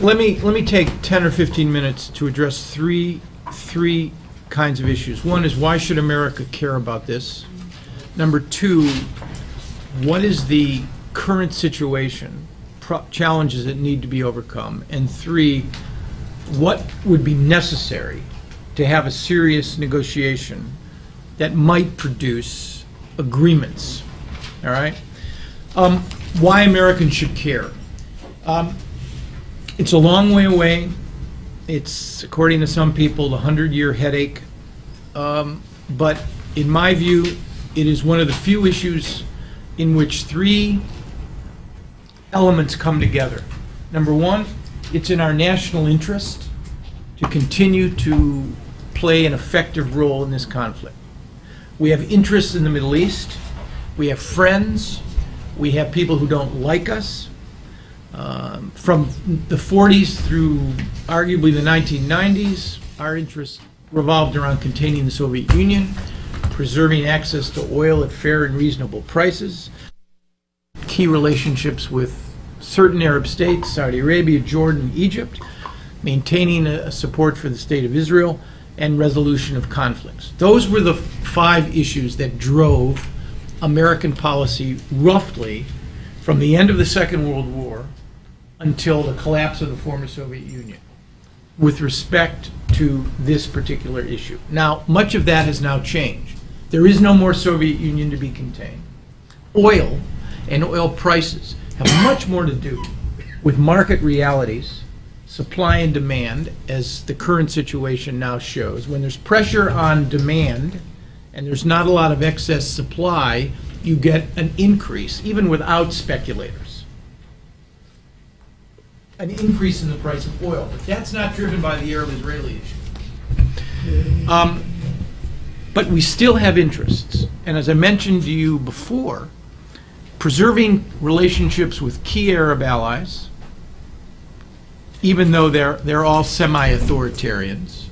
let me take 10 or 15 minutes to address three kinds of issues. One is, why should America care about this? Number two, what is the current situation, challenges that need to be overcome? And three, what would be necessary to have a serious negotiation that might produce agreements? All right? Why Americans should care. It's a long way away. It's, according to some people, the 100-year headache. But in my view, it is one of the few issues in which three elements come together. Number one, it's in our national interest to continue to play an effective role in this conflict. We have interests in the Middle East. We have friends. We have people who don't like us. From the 40s through arguably the 1990s, our interests revolved around containing the Soviet Union, preserving access to oil at fair and reasonable prices, key relationships with certain Arab states, Saudi Arabia, Jordan, Egypt, maintaining a support for the State of Israel, and resolution of conflicts. Those were the five issues that drove American policy roughly from the end of the Second World War until the collapse of the former Soviet Union with respect to this particular issue. Now, much of that has now changed. There is no more Soviet Union to be contained. Oil and oil prices have much more to do with market realities, supply and demand, as the current situation now shows. When there's pressure on demand and there's not a lot of excess supply, you get an increase, even without speculators. An increase in the price of oil. But that's not driven by the Arab-Israeli issue. But we still have interests. And as I mentioned to you before, preserving relationships with key Arab allies, even though they're all semi-authoritarians,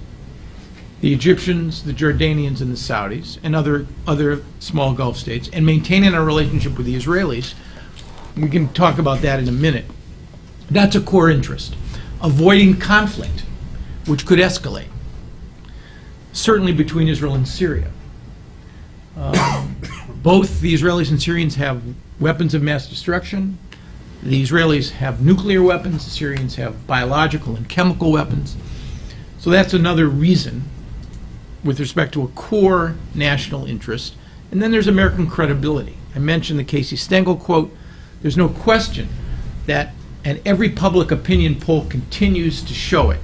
the Egyptians, the Jordanians, and the Saudis, and other small Gulf states, and maintaining our relationship with the Israelis. We can talk about that in a minute. That's a core interest. Avoiding conflict, which could escalate, certainly between Israel and Syria. Both the Israelis and Syrians have weapons of mass destruction. The Israelis have nuclear weapons. The Syrians have biological and chemical weapons. So that's another reason with respect to a core national interest. And then there's American credibility. I mentioned the Casey Stengel quote. There's no question that, and every public opinion poll continues to show it,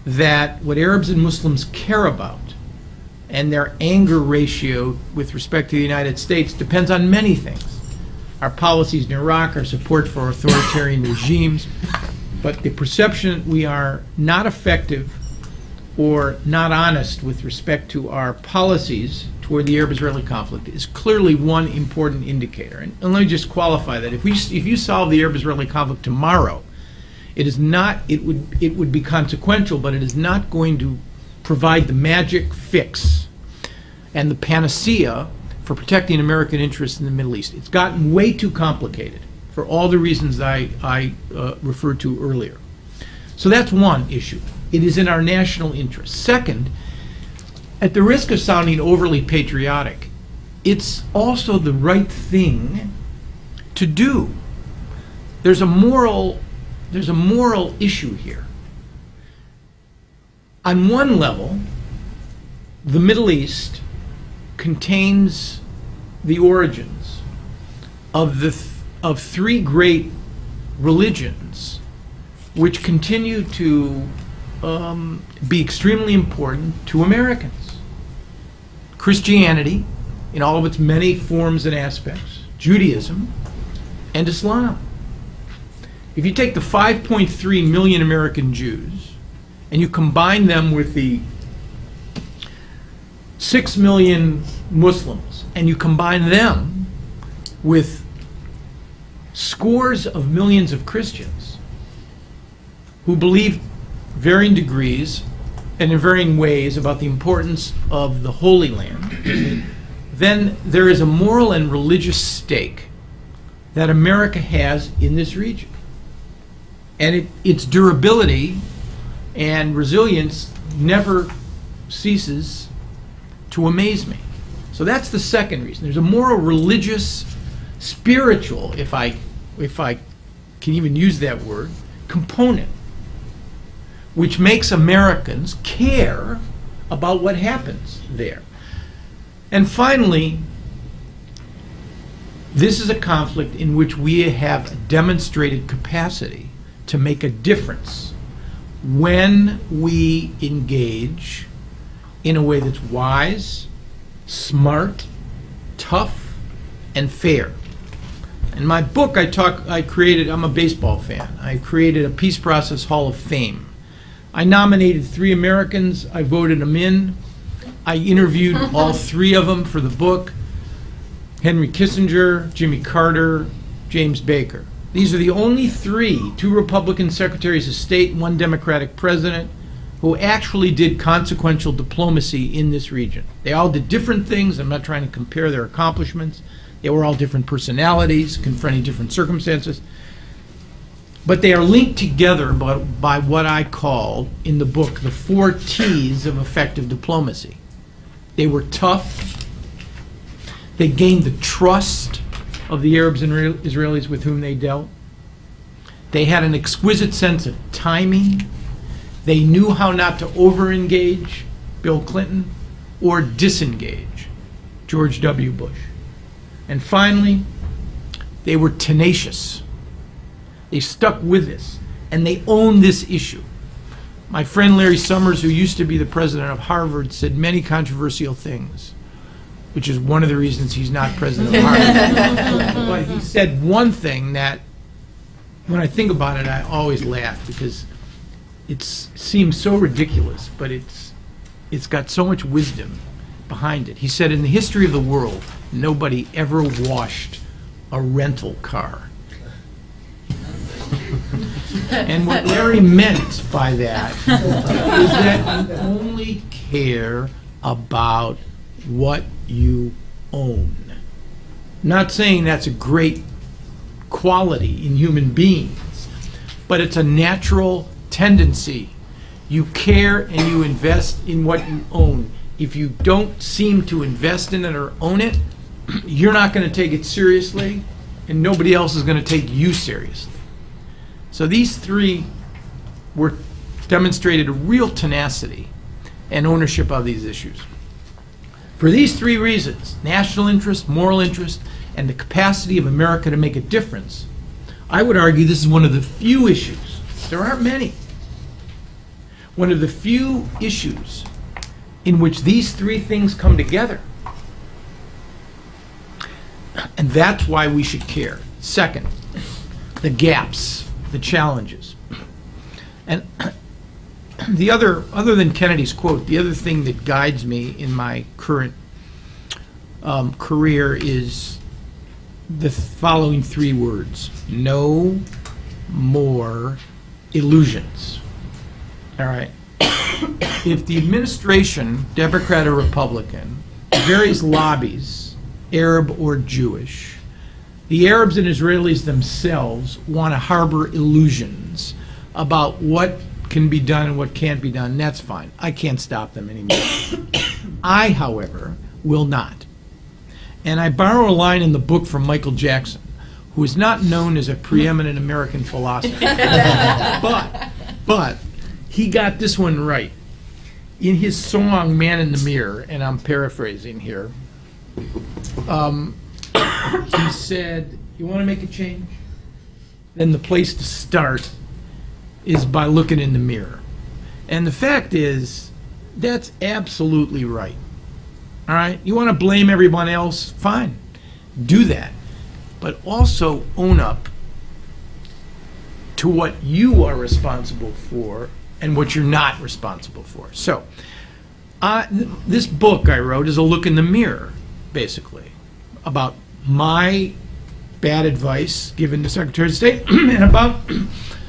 that what Arabs and Muslims care about and their anger ratio with respect to the United States depends on many things. Our policies in Iraq, our support for authoritarian regimes, but the perception we are not effective or not honest with respect to our policies toward the Arab-Israeli conflict is clearly one important indicator. And let me just qualify that. If you solve the Arab-Israeli conflict tomorrow, it would be consequential, but it is not going to provide the magic fix and the panacea for protecting American interests in the Middle East. It's gotten way too complicated for all the reasons I referred to earlier. So that's one issue. It is in our national interest. Second, at the risk of sounding overly patriotic, it's also the right thing to do. There's a moral issue here. On one level, the Middle East contains the origins of three great religions which continue to be extremely important to Americans. Christianity, in all of its many forms and aspects, Judaism, and Islam. If you take the 5.3 million American Jews and you combine them with the 6 million Muslims, and you combine them with scores of millions of Christians who believe varying degrees and in varying ways about the importance of the Holy Land, then there is a moral and religious stake that America has in this region. And its durability and resilience never ceases to amaze me. So that's the second reason. There's a moral, religious, spiritual, if I can even use that word, component, which makes Americans care about what happens there. And finally, this is a conflict in which we have demonstrated capacity to make a difference when we engage in a way that's wise, smart, tough, and fair. In my book, I'm a baseball fan. I created a Peace Process Hall of Fame. I nominated 3 Americans. I voted them in. I interviewed all 3 of them for the book: Henry Kissinger, Jimmy Carter, James Baker. These are the only 3, 2 Republican secretaries of state and 1 Democratic president, who actually did consequential diplomacy in this region. They all did different things. I'm not trying to compare their accomplishments. They were all different personalities, confronting different circumstances. But they are linked together by what I call in the book the 4 T's of effective diplomacy. They were tough. They gained the trust of the Arabs and Israelis with whom they dealt. They had an exquisite sense of timing. They knew how not to over-engage, Bill Clinton, or disengage, George W. Bush. And finally, they were tenacious. They stuck with this, and they owned this issue. My friend Larry Summers, who used to be the president of Harvard, said many controversial things, which is one of the reasons he's not president of Harvard. But he said one thing that, when I think about it, I always laugh, because it seems so ridiculous, but it's got so much wisdom behind it. He said, in the history of the world, nobody ever washed a rental car. And what Larry meant by that is that you only care about what you own. Not saying that's a great quality in human beings, but it's a natural tendency. You care and you invest in what you own. If you don't seem to invest in it or own it, you're not going to take it seriously, and nobody else is going to take you seriously. So these 3 demonstrated a real tenacity and ownership of these issues. For these 3 reasons, national interest, moral interest, and the capacity of America to make a difference, I would argue this is one of the few issues, there aren't many, one of the few issues in which these 3 things come together. And that's why we should care. Second, the gaps, the challenges. And other than Kennedy's quote, the other thing that guides me in my current career is the following 3 words: no more illusions. All right. If the administration, Democrat or Republican, various lobbies, Arab or Jewish, the Arabs and Israelis themselves want to harbor illusions about what can be done and what can't be done, that's fine. I can't stop them anymore. I, however, will not. And I borrow a line in the book from Michael Jackson, who is not known as a preeminent American philosopher. but he got this one right. In his song, Man in the Mirror, and I'm paraphrasing here, he said, you want to make a change? Then the place to start is by looking in the mirror. And the fact is, that's absolutely right. All right? You want to blame everyone else? Fine. Do that. But also own up to what you are responsible for and what you're not responsible for. So, this book I wrote is a look in the mirror, basically, about my bad advice given to Secretary of State and about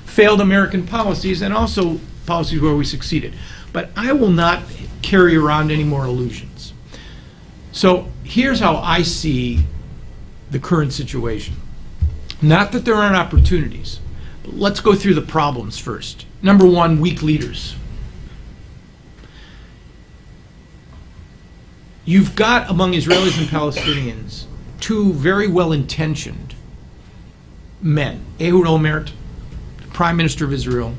failed American policies, and also policies where we succeeded. But I will not carry around any more illusions. So here's how I see the current situation. Not that there aren't opportunities, Let's go through the problems first. Number one, weak leaders. You've got among Israelis and Palestinians two very well-intentioned men. Ehud Olmert, Prime Minister of Israel,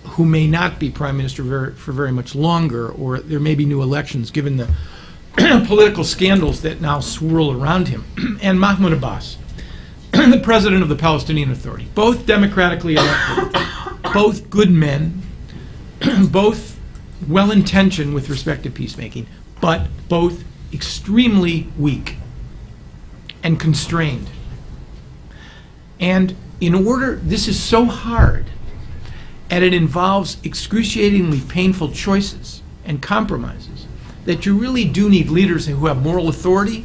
who may not be Prime Minister for very much longer, or there may be new elections given the political scandals that now swirl around him, and Mahmoud Abbas, the President of the Palestinian Authority. Both democratically elected, both good men, both well-intentioned with respect to peacemaking, but both extremely weak and constrained. And in order, this is so hard, and it involves excruciatingly painful choices and compromises, that you really do need leaders who have moral authority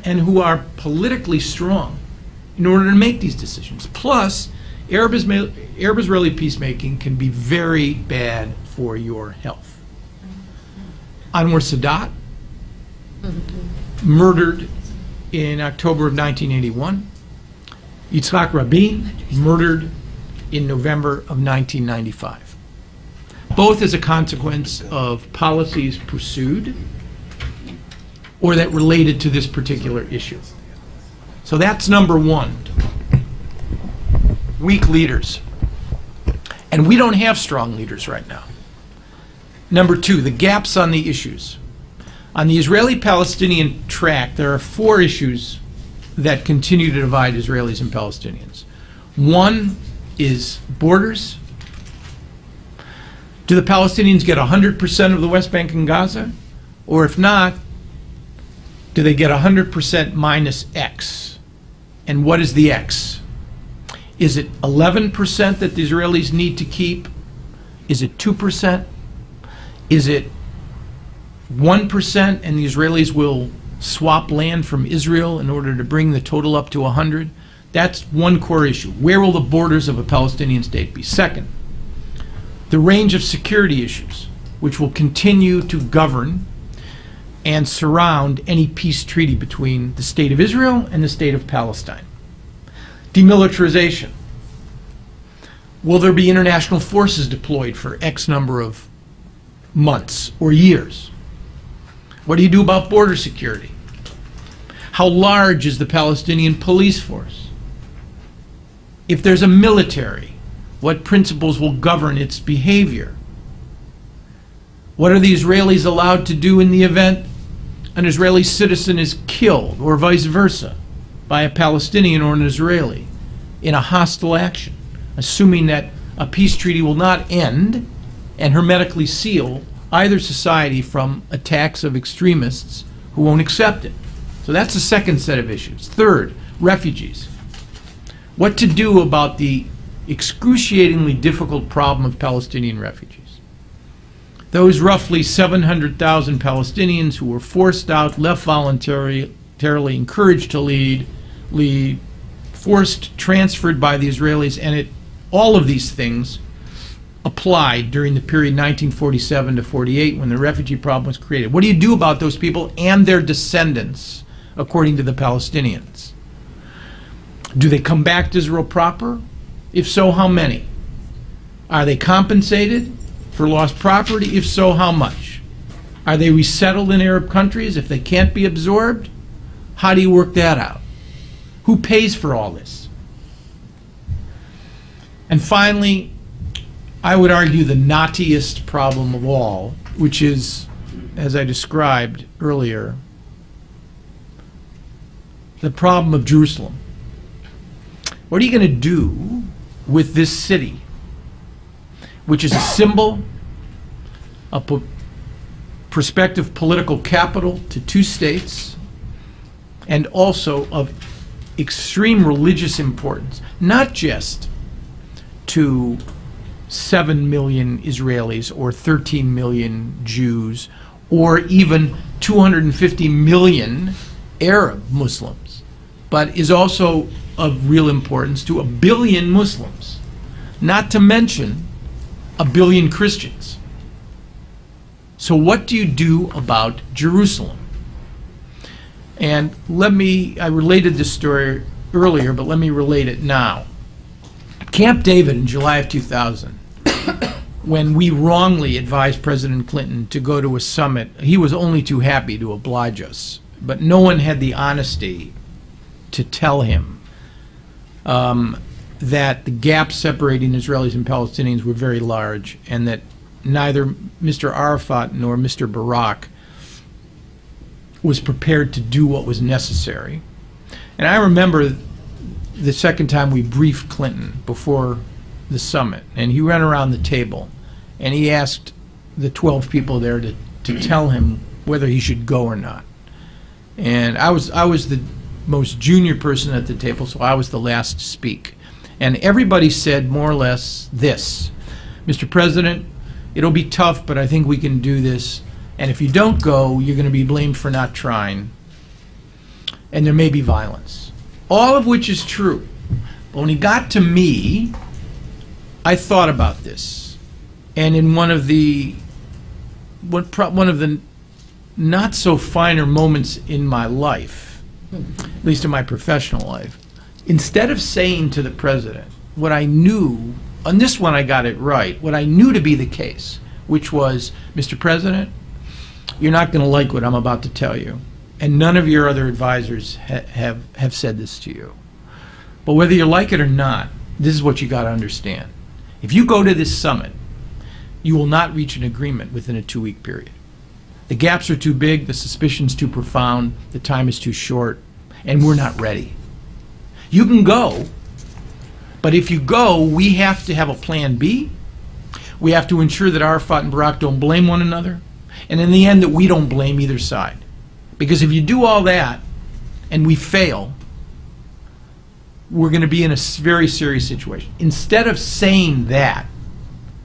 and who are politically strong in order to make these decisions. Plus, Arab-Israeli peacemaking can be very bad for your health. Anwar Sadat, murdered in October of 1981. Yitzhak Rabin, murdered in November of 1995. Both as a consequence of policies pursued or that related to this particular issue. So that's number one. Weak leaders. And we don't have strong leaders right now. Number two, the gaps on the issues. On the Israeli-Palestinian track, there are four issues that continue to divide Israelis and Palestinians. One is borders. Do the Palestinians get 100% of the West Bank and Gaza? Or if not, do they get 100% minus X? And what is the X? Is it 11% that the Israelis need to keep? Is it 2%? Is it 1% and the Israelis will swap land from Israel in order to bring the total up to 100? That's one core issue. Where will the borders of a Palestinian state be? Second, the range of security issues, which will continue to govern and surround any peace treaty between the State of Israel and the State of Palestine. Demilitarization. Will there be international forces deployed for X number of months or years? What do you do about border security? How large is the Palestinian police force? If there's a military, what principles will govern its behavior? What are the Israelis allowed to do in the event an Israeli citizen is killed, or vice versa, by a Palestinian or an Israeli in a hostile action, assuming that a peace treaty will not end and hermetically seal either society from attacks of extremists who won't accept it? So that's the second set of issues. Third, refugees. What to do about the excruciatingly difficult problem of Palestinian refugees? Those roughly 700,000 Palestinians who were forced out, left voluntarily, encouraged to leave, forced, transferred by the Israelis, and all of these things applied during the period 1947 to 48 when the refugee problem was created. What do you do about those people and their descendants, according to the Palestinians? Do they come back to Israel proper? If so, how many? Are they compensated for lost property? If so, how much? Are they resettled in Arab countries if they can't be absorbed? How do you work that out? Who pays for all this? And finally, I would argue the knottiest problem of all, which is, as I described earlier, the problem of Jerusalem. What are you going to do with this city, which is a symbol, a prospective political capital to two states, and also of extreme religious importance, not just to 7 million Israelis or 13 million Jews or even 250 million Arab Muslims, but is also of real importance to 1 billion Muslims, not to mention 1 billion Christians. So what do you do about Jerusalem? And I related this story earlier, but let me relate it now. Camp David in July of 2000, when we wrongly advised President Clinton to go to a summit, he was only too happy to oblige us. But no one had the honesty to tell him that the gaps separating Israelis and Palestinians were very large, and that neither Mr. Arafat nor Mr. Barak was prepared to do what was necessary. And I remember the second time we briefed Clinton before the summit, and he ran around the table and he asked the 12 people there to tell him whether he should go or not. And I was the most junior person at the table, so I was the last to speak. And everybody said more or less this: Mr. President, it'll be tough, but I think we can do this. And if you don't go, you're going to be blamed for not trying. And there may be violence. All of which is true. But when he got to me, I thought about this. And in one of the not so finer moments in my life, at least in my professional life, instead of saying to the president what I knew, on this one I got it right, what I knew to be the case, which was, Mr. President, you're not going to like what I'm about to tell you, and none of your other advisors have said this to you. But whether you like it or not, this is what you got to understand. If you go to this summit, you will not reach an agreement within a 2-week period. The gaps are too big, the suspicion's too profound, the time is too short, and we're not ready. You can go, but if you go, we have to have a plan B. We have to ensure that Arafat and Barak don't blame one another, and in the end that we don't blame either side. Because if you do all that and we fail, we're going to be in a very serious situation. Instead of saying that,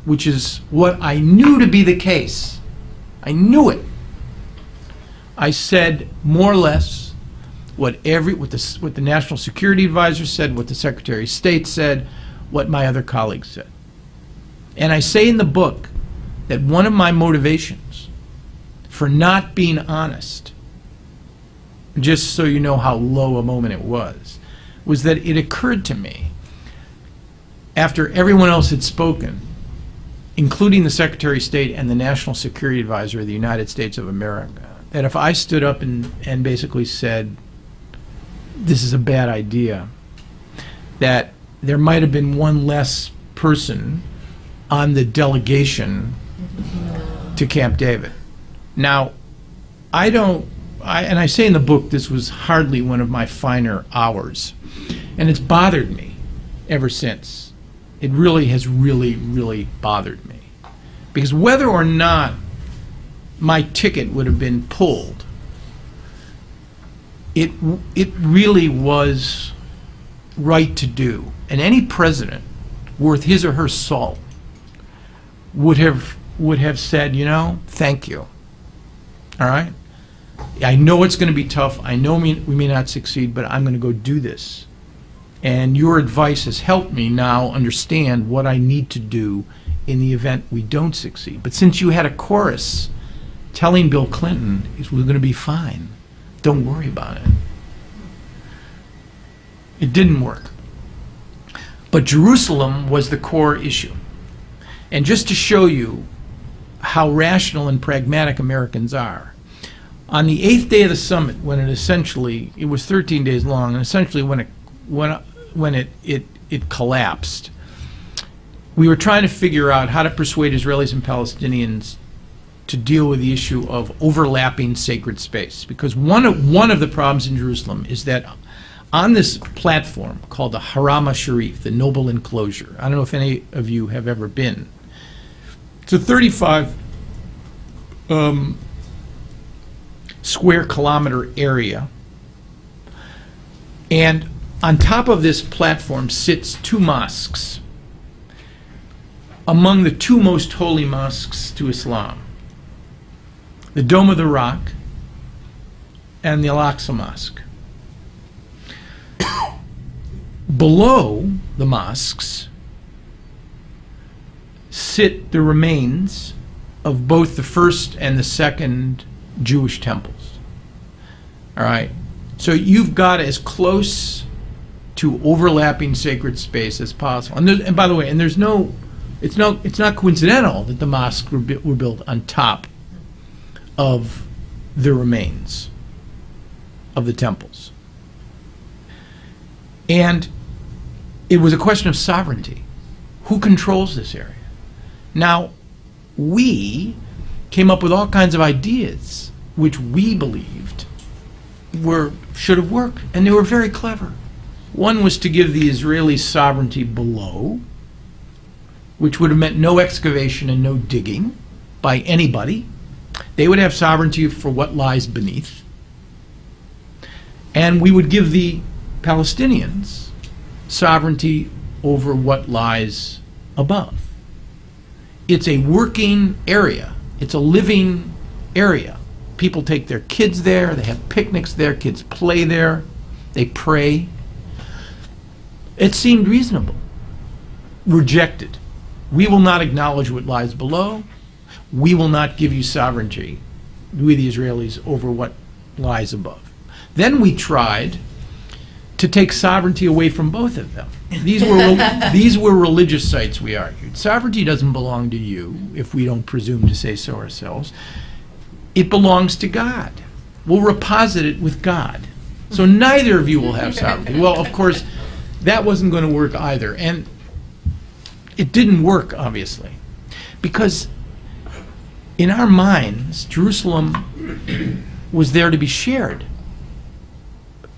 which is what I knew to be the case, I knew it, I said more or less what the National Security Advisor said, what the Secretary of State said, what my other colleagues said. And I say in the book that one of my motivations for not being honest, just so you know how low a moment it was that it occurred to me, after everyone else had spoken, including the Secretary of State and the National Security Advisor of the United States of America, that if I stood up and basically said, this is a bad idea, that there might have been one less person on the delegation to Camp David. Now, and I say in the book this was hardly one of my finer hours, and it's bothered me ever since. It really has really bothered me. Because whether or not my ticket would have been pulled, it really was right to do. And any president worth his or her salt would have said, you know, thank you. All right? I know it's going to be tough. I know we may not succeed, but I'm going to go do this. And your advice has helped me now understand what I need to do in the event we don't succeed. But since you had a chorus telling Bill Clinton, we're going to be fine, don't worry about it, it didn't work. But Jerusalem was the core issue. And just to show you how rational and pragmatic Americans are, on the 8th day of the summit, when it was 13 days long, and essentially when it collapsed, we were trying to figure out how to persuade Israelis and Palestinians to deal with the issue of overlapping sacred space. Because one of the problems in Jerusalem is that on this platform called the Haram HaSharif, the Noble Enclosure, I don't know if any of you have ever been, it's a 35 square kilometer area, and on top of this platform sits 2 mosques, among the 2 most holy mosques to Islam, the Dome of the Rock and the Al-Aqsa Mosque. Below the mosques sit the remains of both the first and the second Jewish temples. All right, so you've got as close to overlapping sacred space as possible. And by the way, it's not coincidental that the mosques were built on top of the remains of the temples. And it was a question of sovereignty. Who controls this area? Now, we came up with all kinds of ideas which we believed should have worked, and they were very clever. One was to give the Israelis sovereignty below, which would have meant no excavation and no digging by anybody. They would have sovereignty for what lies beneath. And we would give the Palestinians sovereignty over what lies above. It's a working area. It's a living area. People take their kids there. They have picnics there. Kids play there. They pray. It seemed reasonable. Rejected. We will not acknowledge what lies below. We will not give you sovereignty, we the Israelis, over what lies above. Then we tried to take sovereignty away from both of them. These were religious sites, we argued. Sovereignty doesn't belong to you, if we don't presume to say so ourselves. It belongs to God. We'll reposit it with God. So neither of you will have sovereignty. Well, of course, that wasn't going to work either. And it didn't work, obviously, because in our minds, Jerusalem was there to be shared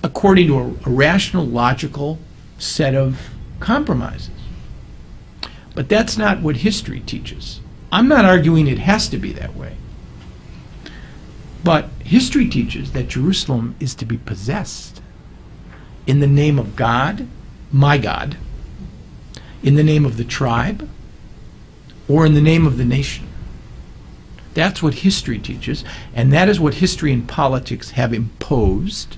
according to a rational, logical set of compromises. But that's not what history teaches. I'm not arguing it has to be that way. But history teaches that Jerusalem is to be possessed in the name of God, my God, in the name of the tribe, or in the name of the nation. That's what history teaches, and that is what history and politics have imposed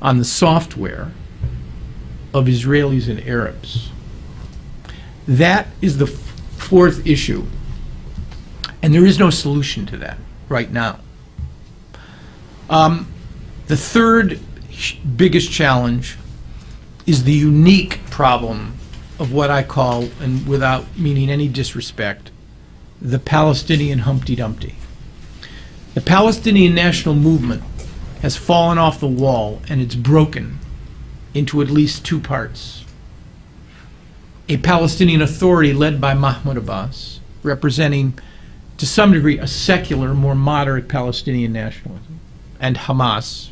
on the software of Israelis and Arabs. That is the fourth issue, and there is no solution to that right now. The third biggest challenge is the unique problem of what I call, and without meaning any disrespect, the Palestinian Humpty Dumpty. The Palestinian national movement has fallen off the wall, and it's broken into at least two parts. A Palestinian Authority led by Mahmoud Abbas, representing to some degree a secular, more moderate Palestinian nationalism, and Hamas,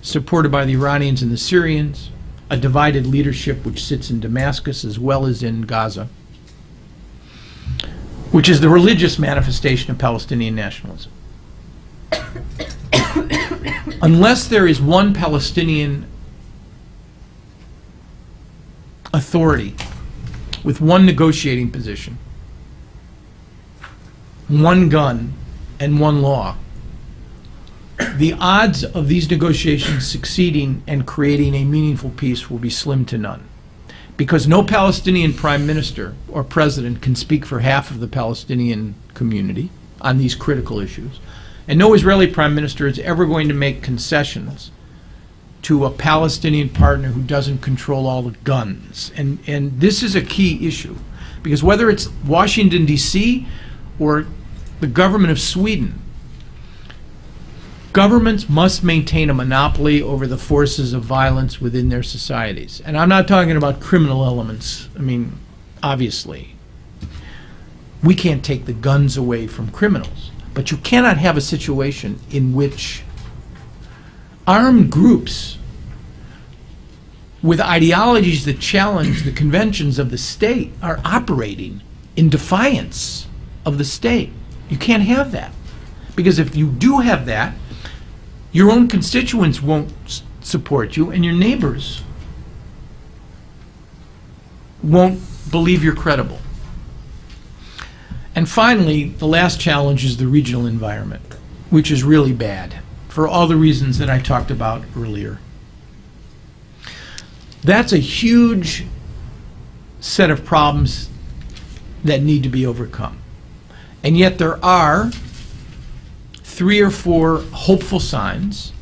supported by the Iranians and the Syrians, a divided leadership which sits in Damascus as well as in Gaza, which is the religious manifestation of Palestinian nationalism. Unless there is one Palestinian authority with one negotiating position, one gun, and one law, the odds of these negotiations succeeding and creating a meaningful peace will be slim to none. Because no Palestinian prime minister or president can speak for half of the Palestinian community on these critical issues. And no Israeli prime minister is ever going to make concessions to a Palestinian partner who doesn't control all the guns. And this is a key issue. Because whether it's Washington, D.C. or the government of Sweden, governments must maintain a monopoly over the forces of violence within their societies. And I'm not talking about criminal elements. I mean, obviously, we can't take the guns away from criminals. But you cannot have a situation in which armed groups with ideologies that challenge the conventions of the state are operating in defiance of the state. You can't have that. Because if you do have that, your own constituents won't support you, and your neighbors won't believe you're credible. And finally, the last challenge is the regional environment, which is really bad for all the reasons that I talked about earlier. That's a huge set of problems that need to be overcome. And yet there are 3 or 4 hopeful signs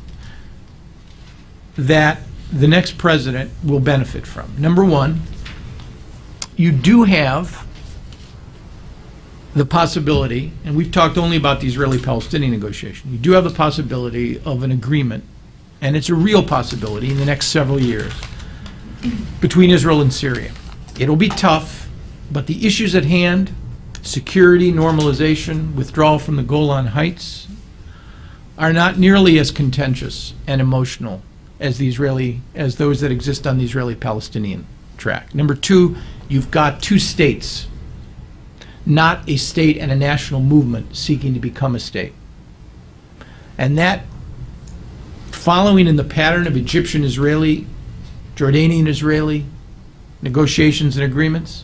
that the next president will benefit from. Number one, you do have the possibility, and we've talked only about the Israeli-Palestinian negotiation, you do have the possibility of an agreement, and it's a real possibility in the next several years, between Israel and Syria. It'll be tough, but the issues at hand, security, normalization, withdrawal from the Golan Heights, are not nearly as contentious and emotional as those that exist on the Israeli-Palestinian track. Number two, you've got two states, not a state and a national movement seeking to become a state. And that, following in the pattern of Egyptian-Israeli, Jordanian-Israeli negotiations and agreements,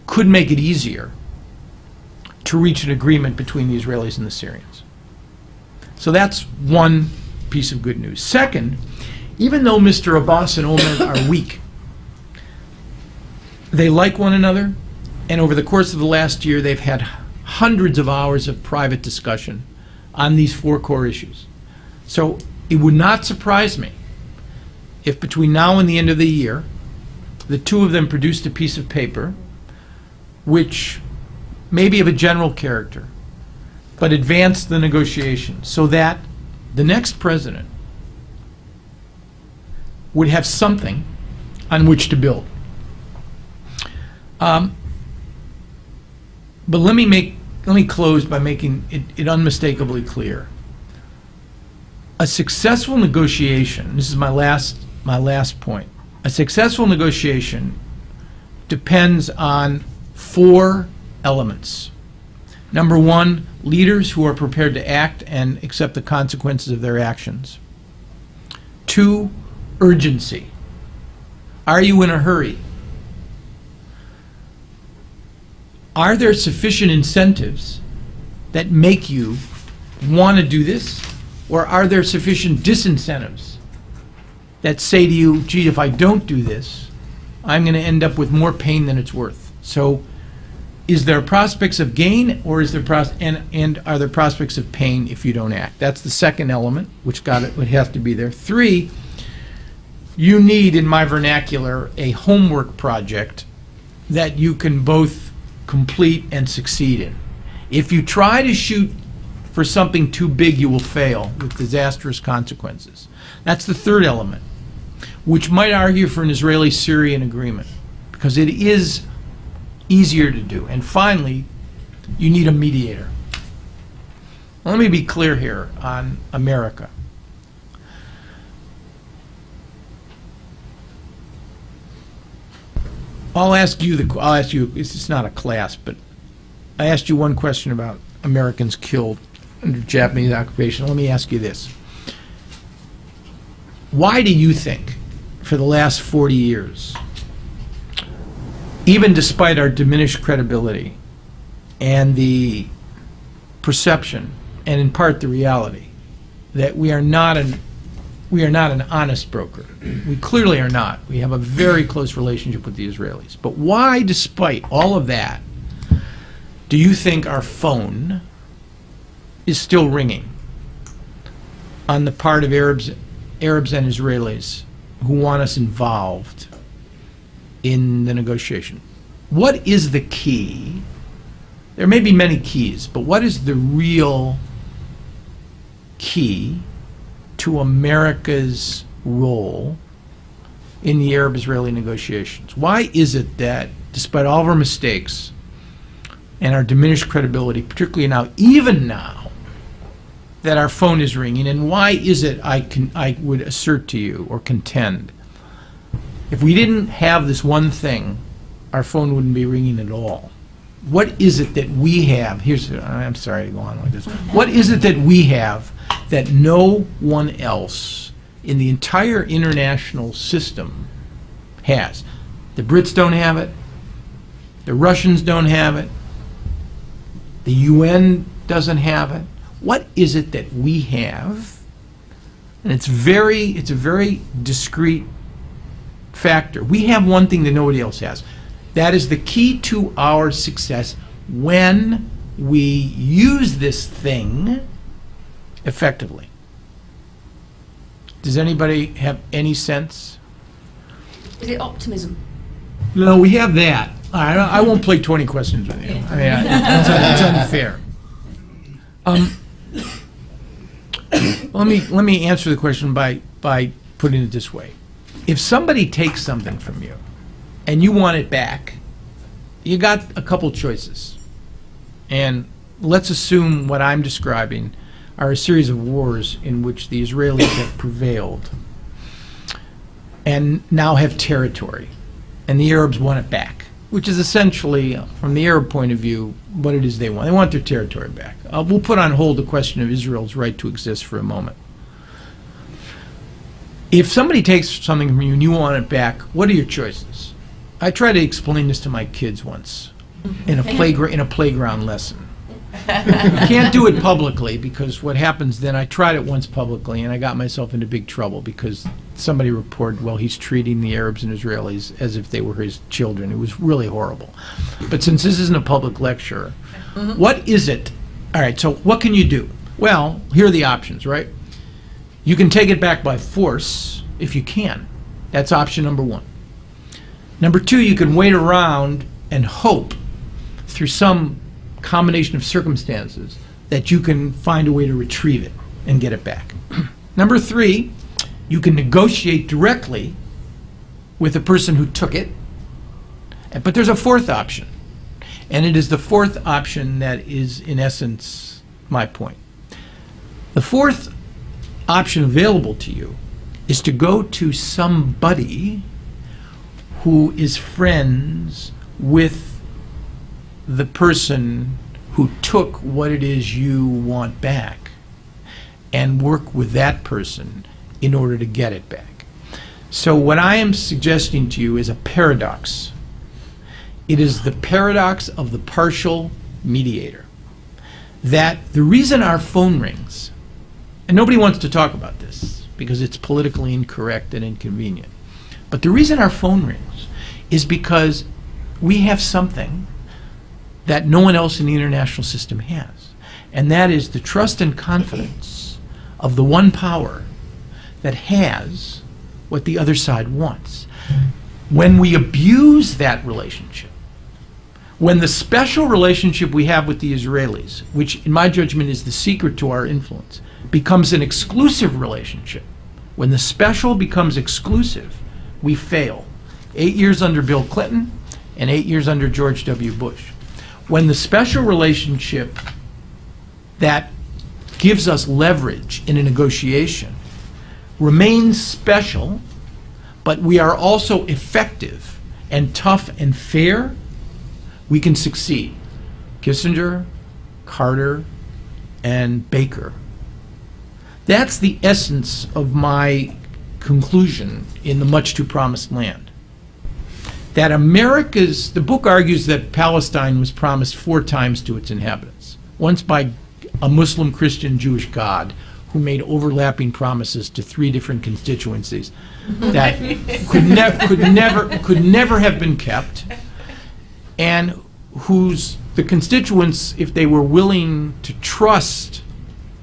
could make it easier to reach an agreement between the Israelis and the Syrians. So that's one piece of good news. Second, even though Mr. Abbas and Omer are weak, they like one another, and over the course of the last year they've had hundreds of hours of private discussion on these four core issues. So it would not surprise me if between now and the end of the year the two of them produced a piece of paper which may be of a general character, but advanced the negotiations so that the next president would have something on which to build. But let me close by making it unmistakably clear. A successful negotiation, this is my last point, a successful negotiation depends on four elements. Number one, leaders who are prepared to act and accept the consequences of their actions. Two, urgency. Are you in a hurry? Are there sufficient incentives that make you want to do this? Or are there sufficient disincentives that say to you, gee, if I don't do this, I'm going to end up with more pain than it's worth? So is there prospects of gain, or is there and are there prospects of pain if you don't act? That's the second element, which would have to be there. Three, you need, in my vernacular, a homework project that you can both complete and succeed in. If you try to shoot for something too big, you will fail with disastrous consequences. That's the third element, which might argue for an Israeli-Syrian agreement, because it is easier to do. And finally, you need a mediator. Let me be clear here on America. I'll ask you, it's not a class, but I asked you one question about Americans killed under Japanese occupation. Let me ask you this. Why do you think, for the last 40 years, even despite our diminished credibility and the perception, and in part the reality, that we are not an honest broker? We clearly are not. We have a very close relationship with the Israelis. But why, despite all of that, do you think our phone is still ringing on the part of Arabs and Israelis who want us involved in the negotiation? What is the key? There may be many keys, but what is the real key to America's role in the Arab-Israeli negotiations? Why is it that, despite all of our mistakes and our diminished credibility, particularly now, even now, that our phone is ringing? And why is it, I would assert to you or contend, if we didn't have this one thing, our phone wouldn't be ringing at all? What is it that we have? I'm sorry to go on like this. What is it that we have that no one else in the entire international system has? The Brits don't have it. The Russians don't have it. The UN doesn't have it. What is it that we have? And it's a very discrete factor. We have one thing that nobody else has. That is the key to our success when we use this thing effectively. Does anybody have any sense? Is it optimism? No, we have that. I won't play 20 questions with you. I mean, it's unfair. Let me answer the question by putting it this way. If somebody takes something from you and you want it back, you got a couple choices. And let's assume what I'm describing are a series of wars in which the Israelis have prevailed and now have territory, and the Arabs want it back, which is essentially, from the Arab point of view, what it is they want. They want their territory back. We'll put on hold the question of Israel's right to exist for a moment. If somebody takes something from you and you want it back, what are your choices? I tried to explain this to my kids once in a playground lesson. You can't do it publicly, because what happens then, I tried it once publicly and I got myself into big trouble because somebody reported, well, he's treating the Arabs and Israelis as if they were his children. It was really horrible. But since this isn't a public lecture, what is it? All right, so what can you do? Well, here are the options, right? You can take it back by force if you can. That's option number one. Number two, you can wait around and hope through some combination of circumstances that you can find a way to retrieve it and get it back. Number three, you can negotiate directly with the person who took it. But there's a fourth option, and it is the fourth option that is, in essence, my point. The fourth option available to you is to go to somebody who is friends with the person who took what it is you want back and work with that person in order to get it back. So what I am suggesting to you is a paradox. It is the paradox of the partial mediator. That the reason our phone rings, and nobody wants to talk about this because it's politically incorrect and inconvenient, but the reason our phone rings is because we have something that no one else in the international system has. And that is the trust and confidence of the one power that has what the other side wants. When we abuse that relationship, when the special relationship we have with the Israelis, which in my judgment is the secret to our influence, becomes an exclusive relationship, when the special becomes exclusive, we fail. 8 years under Bill Clinton and 8 years under George W. Bush. When the special relationship that gives us leverage in a negotiation remains special, but we are also effective and tough and fair, we can succeed. Kissinger, Carter, and Baker. That's the essence of my conclusion in The Much Too Promised Land. That the book argues that Palestine was promised 4 times to its inhabitants. Once by a Muslim, Christian, Jewish God who made overlapping promises to 3 different constituencies that could never have been kept, and the constituents, if they were willing to trust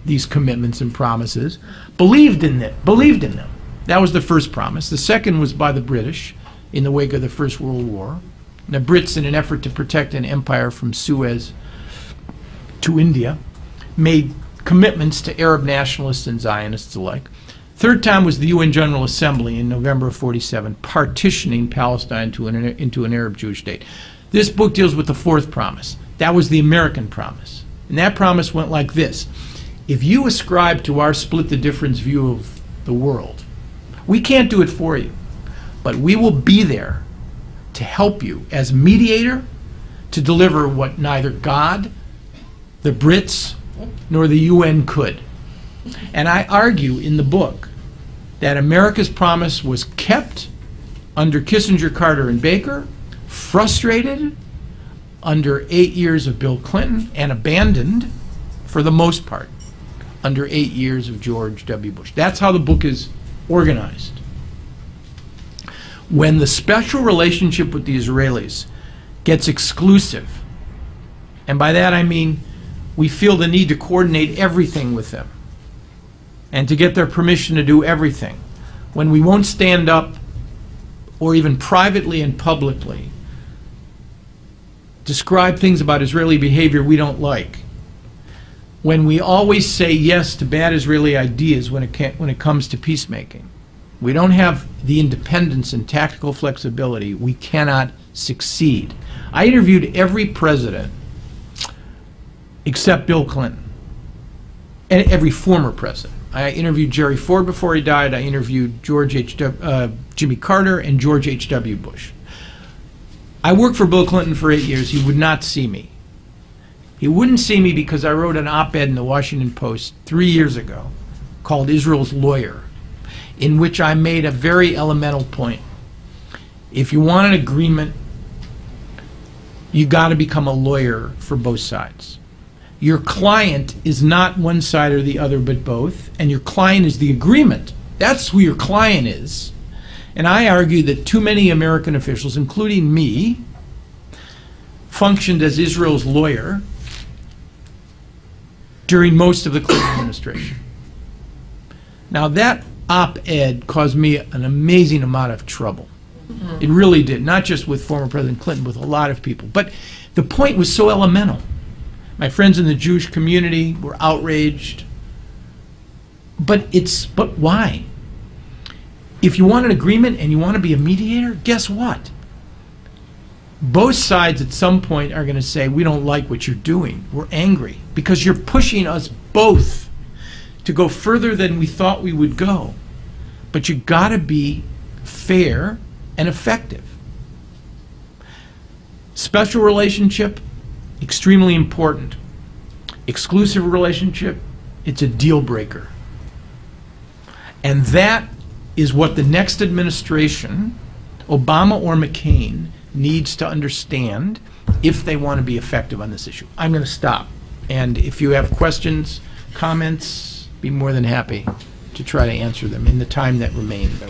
these commitments and promises, believed in them. That was the first promise. The second was by the British in the wake of the First World War. And the Brits, in an effort to protect an empire from Suez to India, made commitments to Arab nationalists and Zionists alike. Third time was the UN General Assembly in November of '47, partitioning Palestine into an Arab Jewish state. This book deals with the fourth promise. That was the American promise. And that promise went like this. If you ascribe to our split the difference view of the world, we can't do it for you, but we will be there to help you as mediator to deliver what neither God, the Brits, nor the UN could. And I argue in the book that America's promise was kept under Kissinger, Carter, and Baker, frustrated under 8 years of Bill Clinton, and abandoned, for the most part, under 8 years of George W. Bush. That's how the book is organized. When the special relationship with the Israelis gets exclusive, and by that I mean we feel the need to coordinate everything with them, and to get their permission to do everything, when we won't stand up or even privately and publicly describe things about Israeli behavior we don't like, when we always say yes to bad Israeli ideas when it comes to peacemaking, we don't have the independence and tactical flexibility, we cannot succeed. I interviewed every president except Bill Clinton, and every former president. I interviewed Jerry Ford before he died. I interviewed Jimmy Carter and George H.W. Bush. I worked for Bill Clinton for 8 years. He would not see me. He wouldn't see me because I wrote an op-ed in the Washington Post 3 years ago called Israel's Lawyer, in which I made a very elemental point. If you want an agreement, you got to become a lawyer for both sides. Your client is not one side or the other, but both, and your client is the agreement. That's who your client is. And I argue that too many American officials, including me, functioned as Israel's lawyer during most of the Clinton administration. Now that op-ed caused me an amazing amount of trouble. It really did, not just with former President Clinton, with a lot of people. But the point was so elemental. My friends in the Jewish community were outraged. But why? If you want an agreement and you want to be a mediator, guess what? Both sides at some point are going to say, we don't like what you're doing. We're angry because you're pushing us both to go further than we thought we would go. But you got to be fair and effective. Special relationship, extremely important. Exclusive relationship, it's a deal breaker. And that is what the next administration, Obama or McCain, needs to understand if they want to be effective on this issue. I'm going to stop. And if you have questions, comments, be more than happy to try to answer them in the time that remains.